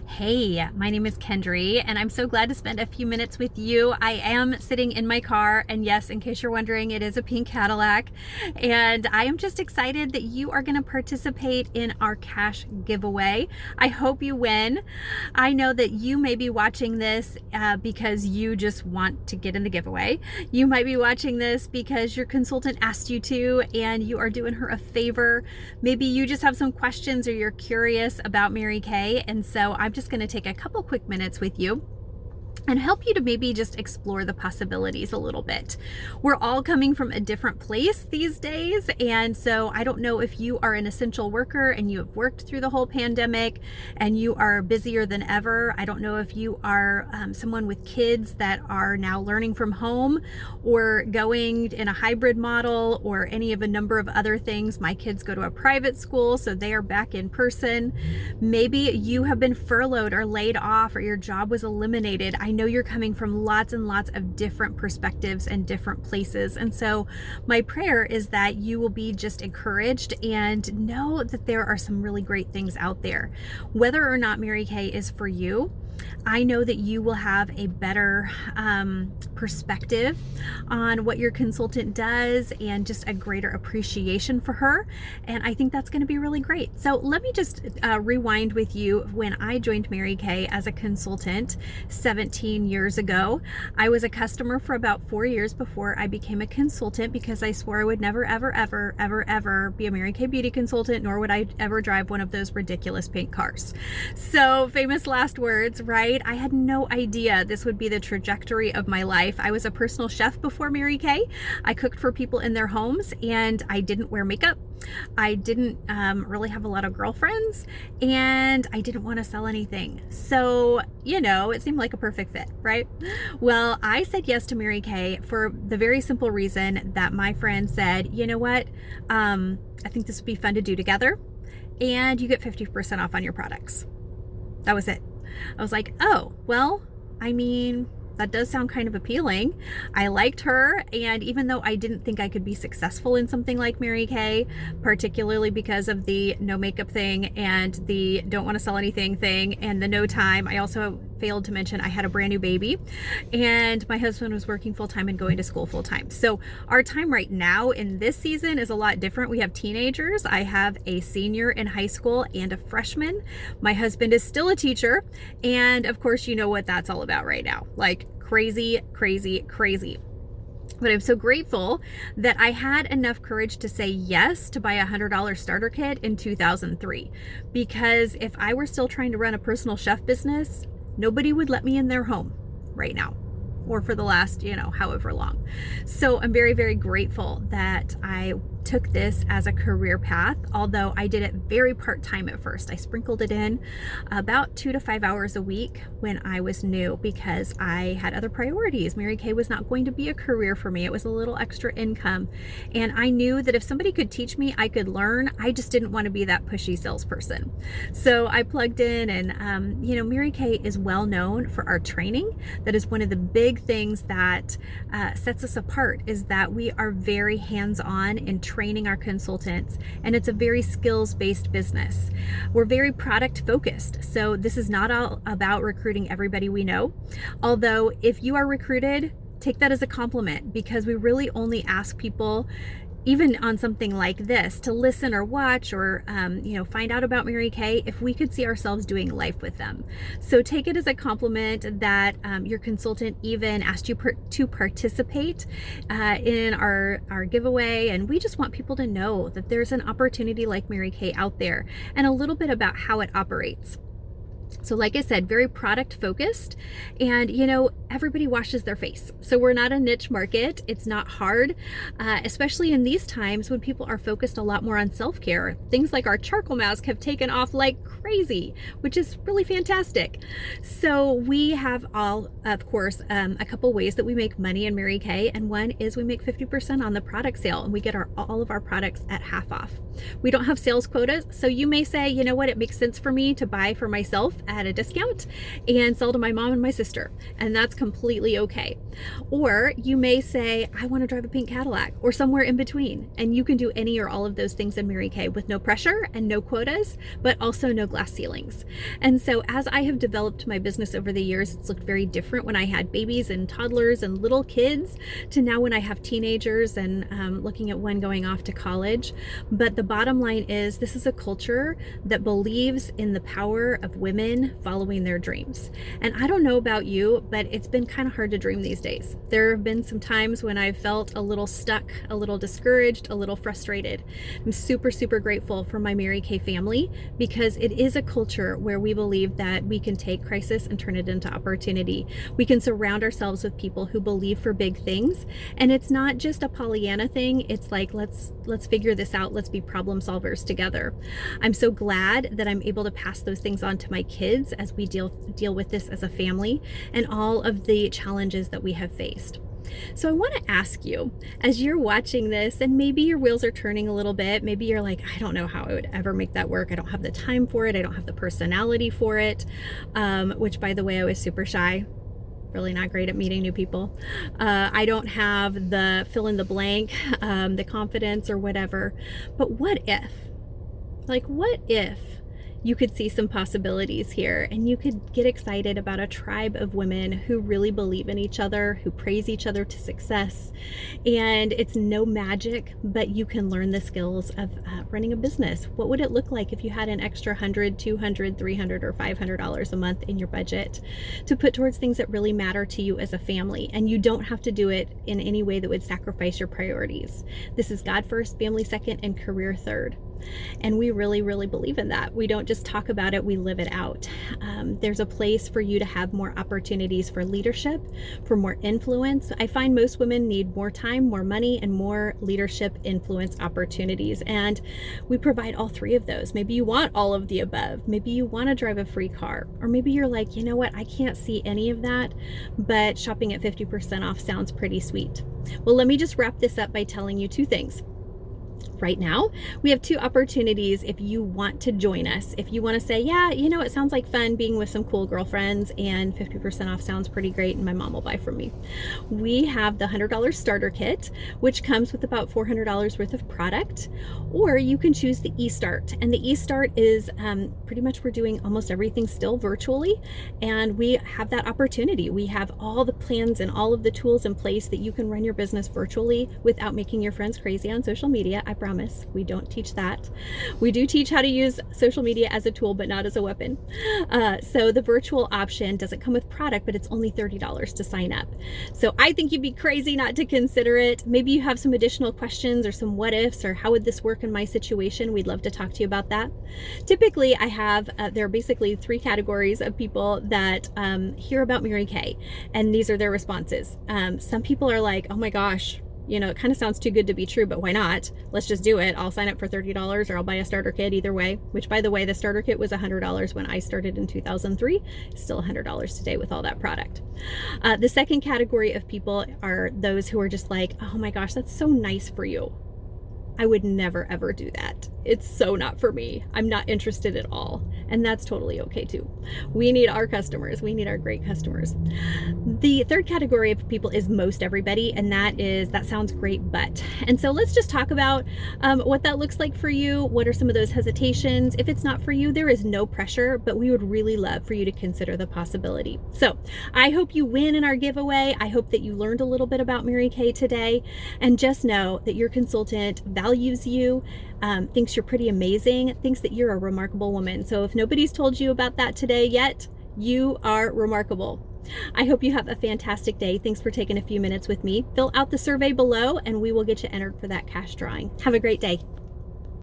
Hey, my name is Kendry, and I'm so glad to spend a few minutes with you. I am sitting in my car, and yes, in case you're wondering, it is a pink Cadillac. And I am just excited that you are going to participate in our cash giveaway. I hope you win. I know that you may be watching this because you just want to get in the giveaway. You might be watching this because your consultant asked you to, and you are doing her a favor. Maybe you just have some questions or you're curious about Mary Kay, and so I'm just going to take a couple quick minutes with you and help you to maybe just explore the possibilities a little bit. We're all coming from a different place these days, and so I don't know if you are an essential worker and you have worked through the whole pandemic and you are busier than ever. I don't know if you are someone with kids that are now learning from home or going in a hybrid model or any of a number of other things. My kids go to a private school, so they are back in person. Maybe you have been furloughed or laid off, or your job was eliminated. I know you're coming from lots and lots of different perspectives and different places. And so my prayer is that you will be just encouraged and know that there are some really great things out there. Whether or not Mary Kay is for you, I know that you will have a better perspective on what your consultant does and just a greater appreciation for her. And I think that's going to be really great. So let me just rewind with you when I joined Mary Kay as a consultant 17 years ago. I was a customer for about 4 years before I became a consultant because I swore I would never, ever, ever, ever, ever be a Mary Kay beauty consultant, nor would I ever drive one of those ridiculous pink cars. So famous last words, right? I had no idea this would be the trajectory of my life. I was a personal chef before Mary Kay. I cooked for people in their homes, and I didn't wear makeup. I didn't really have a lot of girlfriends, and I didn't want to sell anything. So, it seemed like a perfect fit, right? Well, I said yes to Mary Kay for the very simple reason that my friend said, you know what? I think this would be fun to do together, and you get 50% off on your products. That was it. I was like, oh, well, that does sound kind of appealing. I liked her, and even though I didn't think I could be successful in something like Mary Kay, particularly because of the no makeup thing and the don't want to sell anything thing and the no time, I also failed to mention I had a brand new baby, and my husband was working full-time and going to school full-time. So our time right now in this season is a lot different. We have teenagers. I have a senior in high school and a freshman. My husband is still a teacher, and of course you know what that's all about right now. Like crazy, crazy, crazy. But I'm so grateful that I had enough courage to say yes to buy a $100 starter kit in 2003, because if I were still trying to run a personal chef business, nobody would let me in their home right now, or for the last, however long. So I'm very, very grateful that I took this as a career path, although I did it very part-time at first. I sprinkled it in about 2 to 5 hours a week when I was new because I had other priorities. Mary Kay was not going to be a career for me. It was a little extra income. And I knew that if somebody could teach me, I could learn. I just didn't want to be that pushy salesperson. So I plugged in, and Mary Kay is well known for our training. That is one of the big things that sets us apart, is that we are very hands-on in training our consultants, and it's a very skills-based business. We're very product-focused, so this is not all about recruiting everybody we know. Although if you are recruited, take that as a compliment, because we really only ask people, even on something like this, to listen or watch or find out about Mary Kay if we could see ourselves doing life with them. So take it as a compliment that your consultant even asked you to participate in our giveaway, and we just want people to know that there's an opportunity like Mary Kay out there, and a little bit about how it operates. So like I said, very product focused, and everybody washes their face. So we're not a niche market. It's not hard, especially in these times when people are focused a lot more on self-care. Things like our charcoal mask have taken off like crazy, which is really fantastic. So we have of course, a couple ways that we make money in Mary Kay, and one is we make 50% on the product sale, and we get all of our products at half off. We don't have sales quotas, so you may say, you know what, it makes sense for me to buy for myself at a discount and sell to my mom and my sister, and that's completely okay. Or you may say, I want to drive a pink Cadillac, or somewhere in between. And you can do any or all of those things in Mary Kay with no pressure and no quotas, but also no glass ceilings. And so as I have developed my business over the years, it's looked very different when I had babies and toddlers and little kids to now when I have teenagers and looking at one going off to college. But the bottom line is, this is a culture that believes in the power of women following their dreams. And I don't know about you, but it's been kind of hard to dream these days. There have been some times when I've felt a little stuck, a little discouraged, a little frustrated. I'm super, super grateful for my Mary Kay family, because it is a culture where we believe that we can take crisis and turn it into opportunity. We can surround ourselves with people who believe for big things. And it's not just a Pollyanna thing. It's like, let's figure this out. Let's be problem solvers together. I'm so glad that I'm able to pass those things on to my kids as we deal with this as a family and all of the challenges that we have faced. So I want to ask you, as you're watching this, and maybe your wheels are turning a little bit, maybe you're like, I don't know how I would ever make that work. I don't have the time for it. I don't have the personality for it, which, by the way, I was super shy. Really not great at meeting new people. I don't have the fill in the blank, the confidence or whatever. But what if? Like, what if you could see some possibilities here and you could get excited about a tribe of women who really believe in each other, who praise each other to success? And it's no magic, but you can learn the skills of running a business. What would it look like if you had an extra $100, $200, $300, or $500 a month in your budget to put towards things that really matter to you as a family? And you don't have to do it in any way that would sacrifice your priorities. This is God first, family second, and career third. And we really, really believe in that. We don't just talk about it, we live it out. There's a place for you to have more opportunities for leadership, for more influence. I find most women need more time, more money, and more leadership influence opportunities. And we provide all three of those. Maybe you want all of the above. Maybe you want to drive a free car. Or maybe you're like, you know what, I can't see any of that, but shopping at 50% off sounds pretty sweet. Well, let me just wrap this up by telling you two things. Right now, we have two opportunities if you want to join us. If you want to say, yeah, you know, it sounds like fun being with some cool girlfriends and 50% off sounds pretty great and my mom will buy from me. We have the $100 starter kit, which comes with about $400 worth of product, or you can choose the e-start. And the e-start is pretty much, we're doing almost everything still virtually, and we have that opportunity. We have all the plans and all of the tools in place that you can run your business virtually without making your friends crazy on social media. I promise we don't teach that. We do teach how to use social media as a tool, but not as a weapon. So the virtual option doesn't come with product, but it's only $30 to sign up. So I think you'd be crazy not to consider it. Maybe you have some additional questions or some what ifs, or how would this work in my situation? We'd love to talk to you about that. Typically I have, there are basically three categories of people that hear about Mary Kay, and these are their responses. Some people are like, oh my gosh, you know, it kind of sounds too good to be true, but why not? Let's just do it. I'll sign up for $30 or I'll buy a starter kit, either way, which, by the way, the starter kit was $100 when I started in 2003. It's still $100 today with all that product. The second category of people are those who are just like, oh my gosh, that's so nice for you. I would never, ever do that. It's so not for me. I'm not interested at all. And that's totally okay too. We need our customers. We need our great customers. The third category of people is most everybody, and that sounds great, but. And so let's just talk about what that looks like for you. What are some of those hesitations? If it's not for you, there is no pressure, but we would really love for you to consider the possibility. So I hope you win in our giveaway. I hope that you learned a little bit about Mary Kay today, and just know that your consultant values you, thinks you're pretty amazing, thinks that you're a remarkable woman. So if nobody's told you about that today yet, you are remarkable. I hope you have a fantastic day. Thanks for taking a few minutes with me. Fill out the survey below and we will get you entered for that cash drawing. Have a great day.